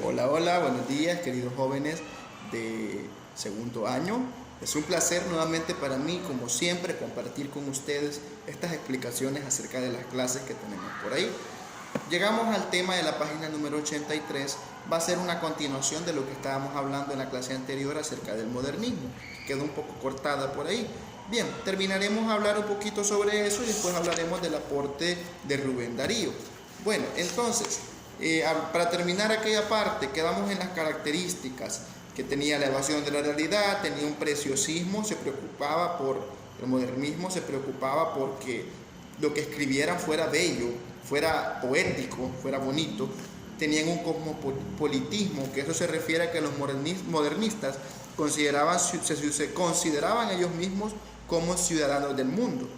Hola, hola, buenos días, queridos jóvenes de segundo año. Es un placer nuevamente para mí, como siempre, compartir con ustedes estas explicaciones acerca de las clases que tenemos por ahí. Llegamos al tema de la página número 83. Va a ser una continuación de lo que estábamos hablando en la clase anterior acerca del modernismo. Quedó un poco cortada por ahí. Bien, terminaremos a hablar un poquito sobre eso y después hablaremos del aporte de Rubén Darío. Bueno, entonces, para terminar aquella parte, quedamos en las características que tenía la evasión de la realidad, tenía un preciosismo, se preocupaba por el modernismo, se preocupaba porque lo que escribieran fuera bello, fuera poético, fuera bonito. Tenían un cosmopolitismo, que eso se refiere a que los modernistas se consideraban ellos mismos como ciudadanos del mundo,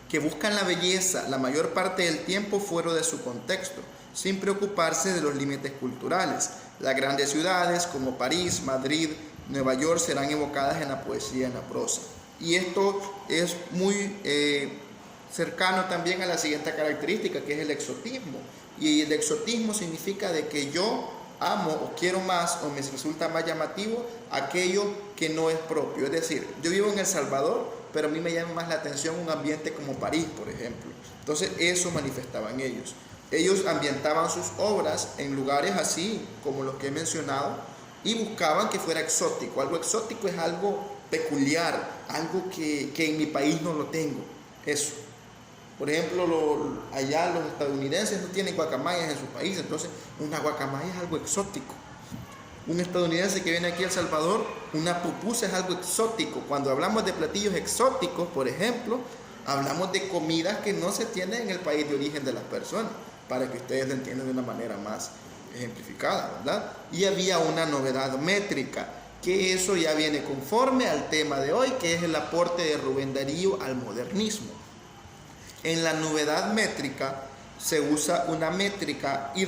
que buscan la belleza la mayor parte del tiempo fuera de su contexto, sin preocuparse de los límites culturales. Las grandes ciudades como París, Madrid, Nueva York serán evocadas en la poesía y en la prosa. Y esto es muy cercano también a la siguiente característica, que es el exotismo. Y el exotismo significa de que yo amo o quiero más o me resulta más llamativo aquello que no es propio. Es decir, yo vivo en El Salvador, pero a mí me llama más la atención un ambiente como París, por ejemplo. Entonces eso manifestaban ellos. Ellos ambientaban sus obras en lugares así como los que he mencionado y buscaban que fuera exótico. Algo exótico es algo peculiar, algo que en mi país no lo tengo. Eso. Por ejemplo, allá los estadounidenses no tienen guacamayas en su país, entonces una guacamaya es algo exótico. Un estadounidense que viene aquí a El Salvador, una pupusa es algo exótico. Cuando hablamos de platillos exóticos, por ejemplo, hablamos de comidas que no se tienen en el país de origen de las personas, para que ustedes lo entiendan de una manera más ejemplificada, ¿verdad? Y había una novedad métrica, que eso ya viene conforme al tema de hoy, que es el aporte de Rubén Darío al modernismo. En la novedad métrica se usa una métrica y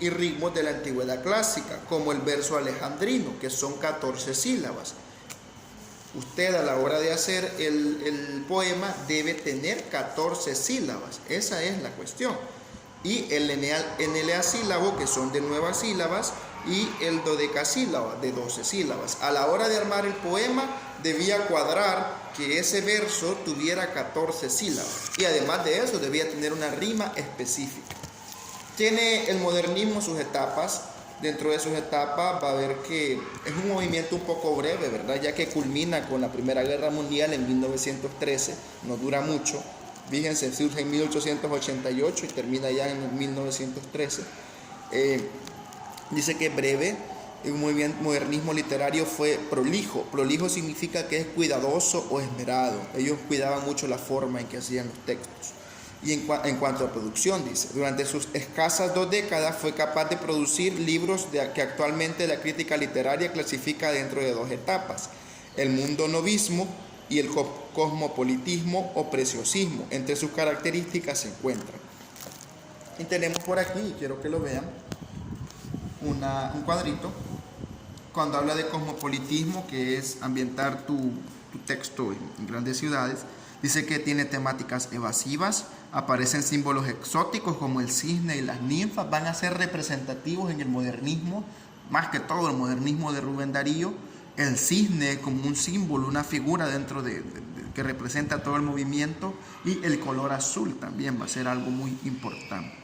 ritmos de la antigüedad clásica, como el verso alejandrino, que son 14 sílabas. Usted a la hora de hacer el poema debe tener 14 sílabas, esa es la cuestión. Y el eneasílabo, que son de 9 sílabas, y el dodecasílabo, de 12 sílabas. A la hora de armar el poema debía cuadrar que ese verso tuviera 14 sílabas y además de eso debía tener una rima específica. Tiene el modernismo sus etapas. Dentro de sus etapas va a ver que es un movimiento un poco breve, ¿verdad? Ya que culmina con la Primera Guerra Mundial en 1913, no dura mucho. Fíjense, surge en 1888 y termina ya en 1913. Dice que es breve. El modernismo literario fue prolijo. Prolijo significa que es cuidadoso o esmerado. Ellos cuidaban mucho la forma en que hacían los textos. Y en cuanto a producción, dice, durante sus escasas 2 décadas fue capaz de producir libros que actualmente la crítica literaria clasifica dentro de 2 etapas: el mundo novismo y el cosmopolitismo o preciosismo. Entre sus características se encuentran. Y tenemos por aquí, quiero que lo vean, un cuadrito cuando habla de cosmopolitismo, que es ambientar tu texto en grandes ciudades. Dice que tiene temáticas evasivas, aparecen símbolos exóticos como el cisne y las ninfas, van a ser representativos en el modernismo, más que todo el modernismo de Rubén Darío. El cisne como un símbolo, una figura dentro que representa todo el movimiento, y el color azul también va a ser algo muy importante.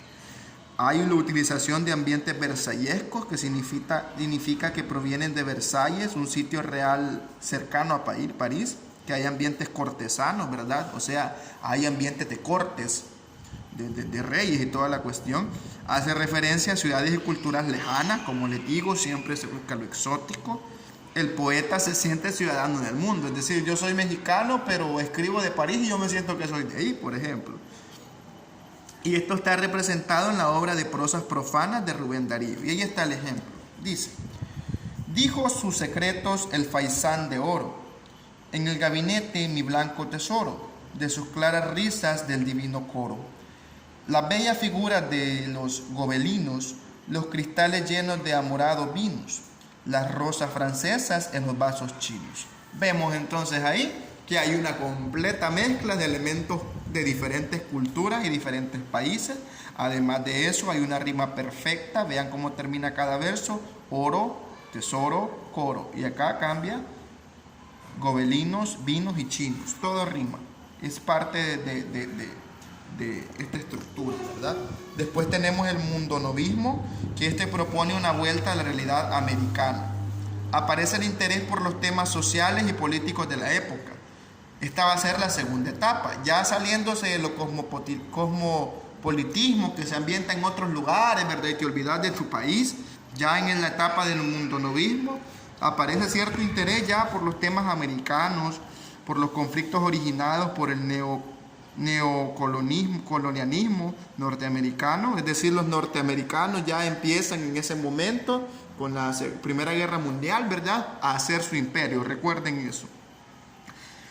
Hay una utilización de ambientes versallescos, que significa que provienen de Versalles, un sitio real cercano a París, que hay ambientes cortesanos, ¿verdad? O sea, hay ambientes de cortes, de reyes y toda la cuestión. Hace referencia a ciudades y culturas lejanas, como les digo, siempre se busca lo exótico. El poeta se siente ciudadano del mundo, es decir, yo soy mexicano, pero escribo de París y yo me siento que soy de ahí, por ejemplo. Y esto está representado en la obra de prosas profanas de Rubén Darío. Y ahí está el ejemplo. Dice: dijo sus secretos el faisán de oro, en el gabinete mi blanco tesoro, de sus claras risas del divino coro. Las bellas figuras de los gobelinos, los cristales llenos de amorados vinos, las rosas francesas en los vasos chinos. Vemos entonces ahí que hay una completa mezcla de elementos de diferentes culturas y diferentes países. Además de eso, hay una rima perfecta. Vean cómo termina cada verso: oro, tesoro, coro. Y acá cambia: gobelinos, vinos y chinos. Todo rima. Es parte de esta estructura, ¿verdad? Después tenemos el mundonovismo, que propone una vuelta a la realidad americana. Aparece el interés por los temas sociales y políticos de la época. Esta va a ser la segunda etapa, ya saliéndose de lo cosmopolitismo que se ambienta en otros lugares, ¿verdad? Y te olvidas de tu país. Ya en la etapa del mundonovismo aparece cierto interés ya por los temas americanos, por los conflictos originados por el neocolonialismo norteamericano. Es decir, los norteamericanos ya empiezan en ese momento, con la Primera Guerra Mundial, ¿verdad?, a hacer su imperio. Recuerden eso.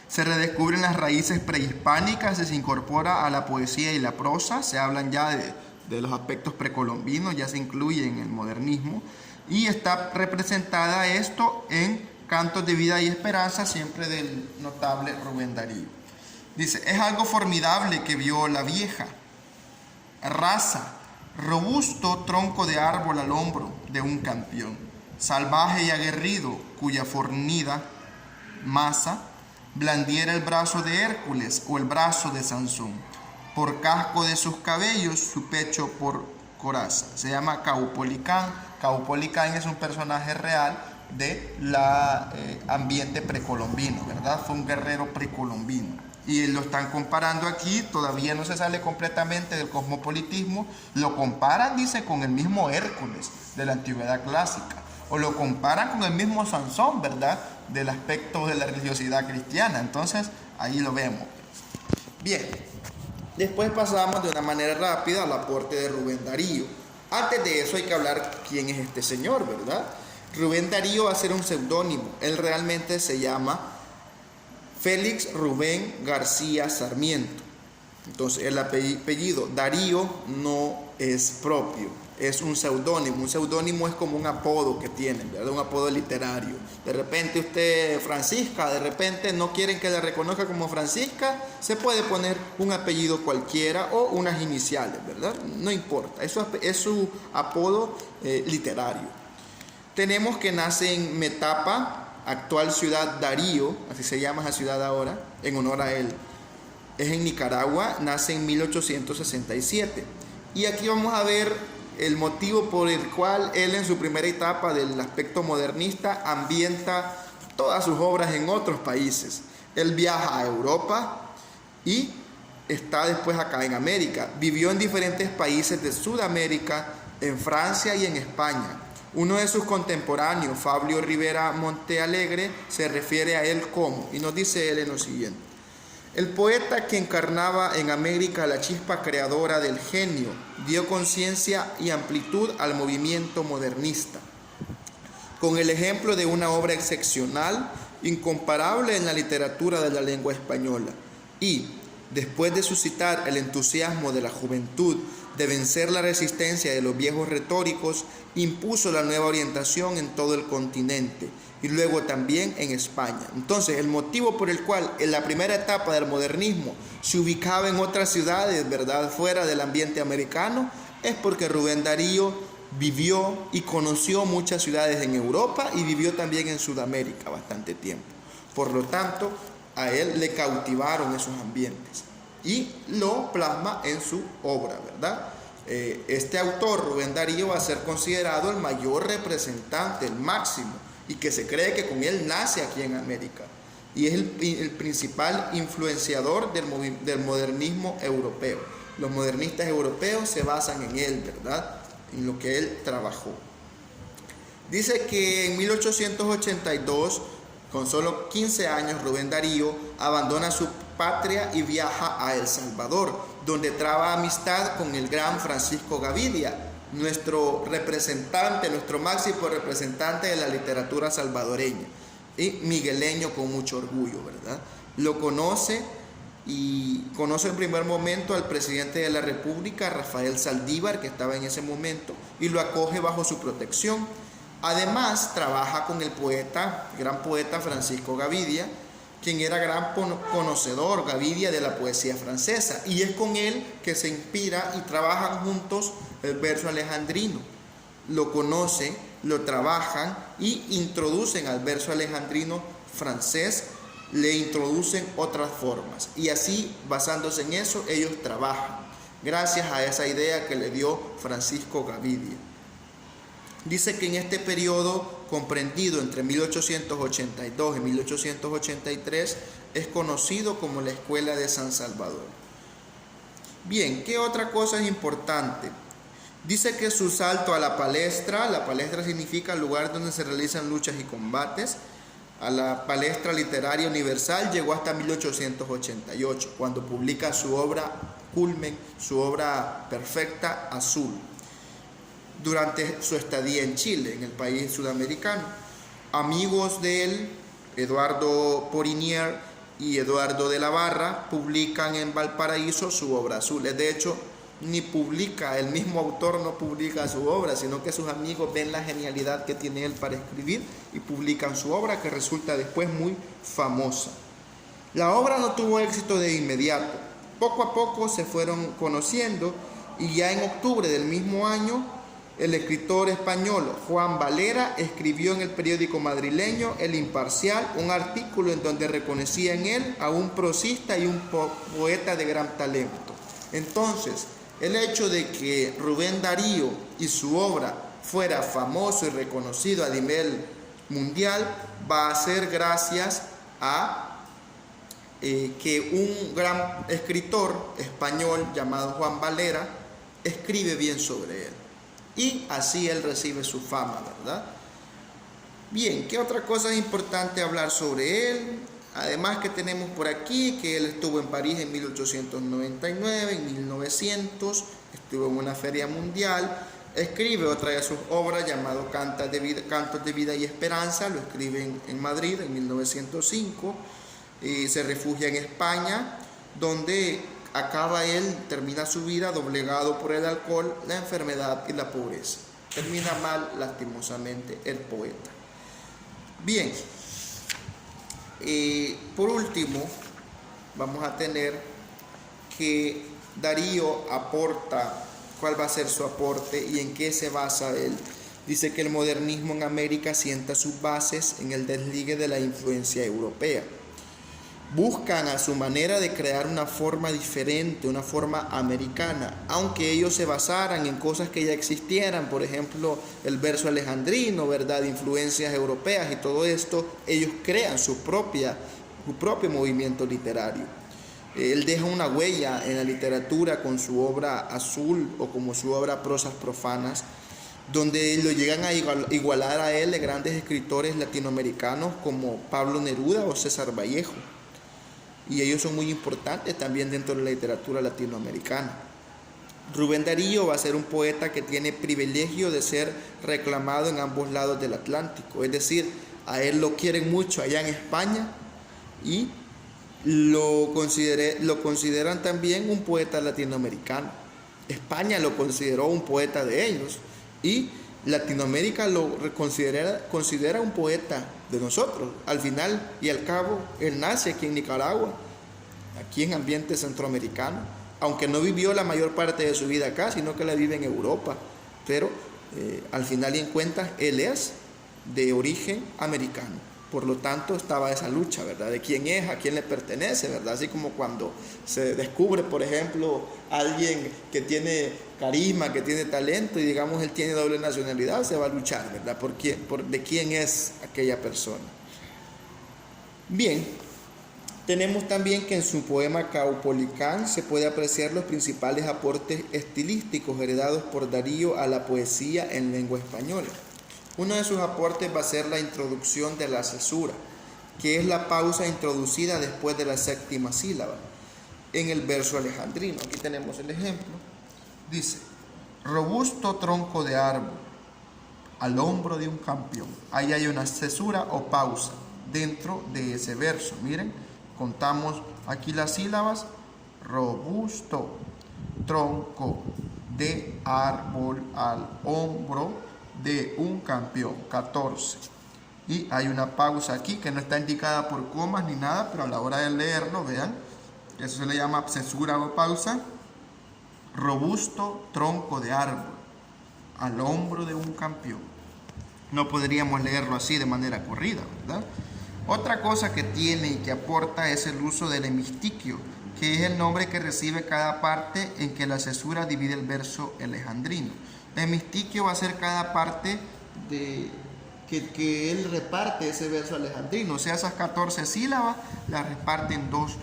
Se redescubren las raíces prehispánicas, se incorpora a la poesía y la prosa, se hablan ya de los aspectos precolombinos, ya se incluye en el modernismo, y está representada esto en Cantos de Vida y Esperanza, siempre del notable Rubén Darío. Dice: es algo formidable que vio la vieja raza, robusto tronco de árbol al hombro de un campeón, salvaje y aguerrido, cuya fornida masa blandiera el brazo de Hércules o el brazo de Sansón, por casco de sus cabellos, su pecho por coraza. Se llama Caupolicán. Caupolicán es un personaje real del ambiente precolombino, ¿verdad? Fue un guerrero precolombino. Y lo están comparando aquí, todavía no se sale completamente del cosmopolitismo, lo comparan, dice, con el mismo Hércules de la antigüedad clásica, o lo comparan con el mismo Sansón, ¿verdad?, del aspecto de la religiosidad cristiana. Entonces, ahí lo vemos. Bien, después pasamos de una manera rápida al aporte de Rubén Darío. Antes de eso hay que hablar quién es este señor, ¿verdad? Rubén Darío va a ser un seudónimo. Él realmente se llama Félix Rubén García Sarmiento. Entonces, el apellido Darío no es propio, es un seudónimo. Un seudónimo es como un apodo que tienen, ¿verdad? Un apodo literario. De repente usted, Francisca, de repente no quieren que la reconozca como Francisca, se puede poner un apellido cualquiera o unas iniciales, ¿verdad? No importa, eso es su apodo literario. Tenemos que nace en Metapa, actual ciudad Darío, así se llama esa ciudad ahora, en honor a él. Es en Nicaragua, nace en 1867. Y aquí vamos a ver el motivo por el cual él, en su primera etapa del aspecto modernista, ambienta todas sus obras en otros países. Él viaja a Europa y está después acá en América. Vivió en diferentes países de Sudamérica, en Francia y en España. Uno de sus contemporáneos, Fabio Rivera Montealegre, se refiere a él como, y nos dice él en lo siguiente: el poeta que encarnaba en América la chispa creadora del genio dio conciencia y amplitud al movimiento modernista, con el ejemplo de una obra excepcional, incomparable en la literatura de la lengua española, y, después de suscitar el entusiasmo de la juventud, de vencer la resistencia de los viejos retóricos, impuso la nueva orientación en todo el continente y luego también en España. Entonces, el motivo por el cual en la primera etapa del modernismo se ubicaba en otras ciudades, ¿verdad?, fuera del ambiente americano, es porque Rubén Darío vivió y conoció muchas ciudades en Europa y vivió también en Sudamérica bastante tiempo. Por lo tanto, a él le cautivaron esos ambientes y lo plasma en su obra, ¿verdad? Este autor, Rubén Darío, va a ser considerado el mayor representante, el máximo, y que se cree que con él nace aquí en América. Y es el principal influenciador del modernismo europeo. Los modernistas europeos se basan en él, ¿verdad?, en lo que él trabajó. Dice que en 1882, con solo 15 años, Rubén Darío abandona su patria y viaja a El Salvador, donde traba amistad con el gran Francisco Gavidia, nuestro representante, nuestro máximo representante de la literatura salvadoreña, y migueleño con mucho orgullo, ¿verdad? Lo conoce y conoce en primer momento al presidente de la República, Rafael Saldívar, que estaba en ese momento, y lo acoge bajo su protección. Además, trabaja con el poeta, gran poeta Francisco Gavidia, quien era gran conocedor, Gavidia, de la poesía francesa, y es con él que se inspira y trabajan juntos el verso alejandrino. Lo conocen, lo trabajan y introducen al verso alejandrino francés, le introducen otras formas, y así, basándose en eso, ellos trabajan, gracias a esa idea que le dio Francisco Gavidia. Dice que en este periodo comprendido entre 1882 y 1883 es conocido como la Escuela de San Salvador. Bien, ¿qué otra cosa es importante? Dice que su salto a la palestra significa lugar donde se realizan luchas y combates, a la palestra literaria universal llegó hasta 1888, cuando publica su obra culmen, su obra perfecta, Azul, durante su estadía en Chile, en el país sudamericano. Amigos de él, Eduardo Porinier y Eduardo de la Barra, publican en Valparaíso su obra Azul. De hecho, ni publica, el mismo autor no publica su obra, sino que sus amigos ven la genialidad que tiene él para escribir y publican su obra, que resulta después muy famosa. La obra no tuvo éxito de inmediato. Poco a poco se fueron conociendo, y ya en octubre del mismo año el escritor español Juan Valera escribió en el periódico madrileño El Imparcial un artículo en donde reconocía en él a un prosista y un poeta de gran talento. Entonces, el hecho de que Rubén Darío y su obra fuera famoso y reconocido a nivel mundial va a ser gracias a que un gran escritor español llamado Juan Valera escribe bien sobre él, y así él recibe su fama, ¿verdad? Bien, ¿qué otra cosa es importante hablar sobre él? Además, que tenemos por aquí que él estuvo en París en 1899, en 1900, estuvo en una feria mundial, escribe otra de sus obras llamado Cantos de Vida y Esperanza, lo escribe en Madrid en 1905, y se refugia en España, donde termina su vida doblegado por el alcohol, la enfermedad y la pobreza. Termina mal, lastimosamente, el poeta. Bien. Por último, vamos a tener que Darío aporta, cuál va a ser su aporte y en qué se basa él. Dice que el modernismo en América sienta sus bases en el desligue de la influencia europea. Buscan a su manera de crear una forma diferente, una forma americana, aunque ellos se basaran en cosas que ya existieran, por ejemplo, el verso alejandrino, ¿verdad?, influencias europeas y todo esto, ellos crean su propio movimiento literario. Él deja una huella en la literatura con su obra Azul o como su obra Prosas Profanas, donde lo llegan a igualar a él de grandes escritores latinoamericanos como Pablo Neruda o César Vallejo. Y ellos son muy importantes también dentro de la literatura latinoamericana. Rubén Darío va a ser un poeta que tiene privilegio de ser reclamado en ambos lados del Atlántico, es decir, a él lo quieren mucho allá en España y lo consideran también un poeta latinoamericano. España lo consideró un poeta de ellos y Latinoamérica lo considera un poeta de nosotros. Al final y al cabo, él nace aquí en Nicaragua, aquí en ambiente centroamericano, aunque no vivió la mayor parte de su vida acá, sino que la vive en Europa, pero al final y en cuentas, él es de origen americano. Por lo tanto, estaba esa lucha, ¿verdad?, de quién es, a quién le pertenece, ¿verdad? Así como cuando se descubre, por ejemplo, alguien que tiene carisma, que tiene talento y digamos él tiene doble nacionalidad, se va a luchar, ¿verdad?, de quién es aquella persona. Bien, tenemos también que en su poema Caupolicán se puede apreciar los principales aportes estilísticos heredados por Darío a la poesía en lengua española. Uno de sus aportes va a ser la introducción de la cesura, que es la pausa introducida después de la séptima sílaba en el verso alejandrino. Aquí tenemos el ejemplo. Dice: robusto tronco de árbol al hombro de un campeón. Ahí hay una cesura o pausa dentro de ese verso. Miren, contamos aquí las sílabas: robusto tronco de árbol al hombro de un campeón, 14. Y hay una pausa aquí que no está indicada por comas ni nada, pero a la hora de leerlo, vean, eso se le llama cesura o pausa. Robusto tronco de árbol, al hombro de un campeón. No podríamos leerlo así de manera corrida, ¿verdad? Otra cosa que tiene y que aporta es el uso del hemistiquio, que es el nombre que recibe cada parte en que la cesura divide el verso alejandrino. El hemistiquio va a ser cada parte de que él reparte ese verso alejandrino, o sea, esas 14 sílabas las reparte en dos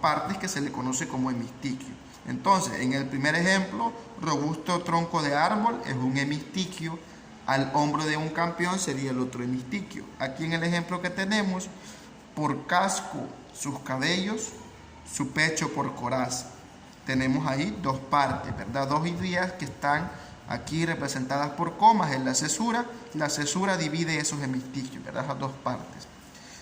partes que se le conoce como hemistiquio. Entonces, en el primer ejemplo, robusto tronco de árbol es un hemistiquio, al hombro de un campeón sería el otro hemistiquio. Aquí en el ejemplo que tenemos, por casco sus cabellos, su pecho por coraza. Tenemos ahí dos partes, ¿verdad? Dos ideas que están aquí representadas por comas en la cesura. La cesura divide esos hemistiquios, ¿verdad? Esas dos partes.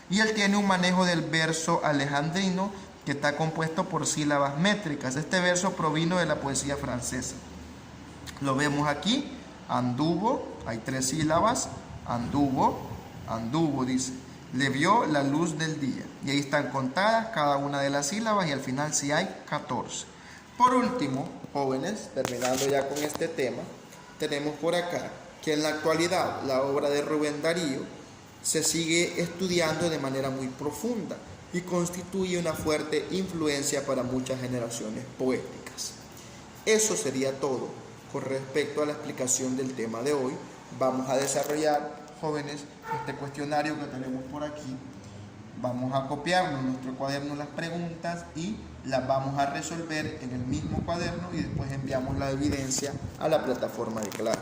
Y él tiene un manejo del verso alejandrino que está compuesto por sílabas métricas. Este verso provino de la poesía francesa. Lo vemos aquí, anduvo, hay 3 sílabas, anduvo, anduvo, dice, le vio la luz del día. Y ahí están contadas cada una de las sílabas y al final sí hay 14. Por último, jóvenes, terminando ya con este tema, tenemos por acá que en la actualidad la obra de Rubén Darío se sigue estudiando de manera muy profunda y constituye una fuerte influencia para muchas generaciones poéticas. Eso sería todo con respecto a la explicación del tema de hoy. Vamos a desarrollar, jóvenes, este cuestionario que tenemos por aquí. Vamos a copiar en nuestro cuaderno las preguntas y las vamos a resolver en el mismo cuaderno y después enviamos la evidencia a la plataforma de Claro.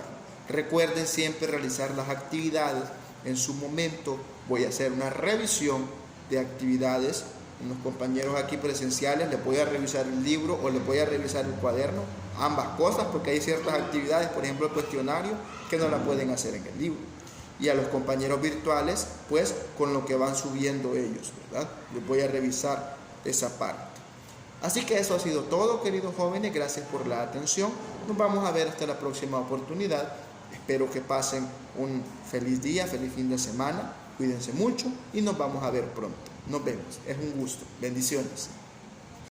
Recuerden siempre realizar las actividades. En su momento voy a hacer una revisión de actividades. Los compañeros aquí presenciales les voy a revisar el libro o les voy a revisar el cuaderno, ambas cosas, porque hay ciertas actividades, por ejemplo el cuestionario, que no la pueden hacer en el libro. Y a los compañeros virtuales, pues con lo que van subiendo ellos, ¿verdad? Les voy a revisar esa parte. Así que eso ha sido todo, queridos jóvenes. Gracias por la atención. Nos vamos a ver hasta la próxima oportunidad. Espero que pasen un feliz día, feliz fin de semana. Cuídense mucho y nos vamos a ver pronto. Nos vemos. Es un gusto. Bendiciones.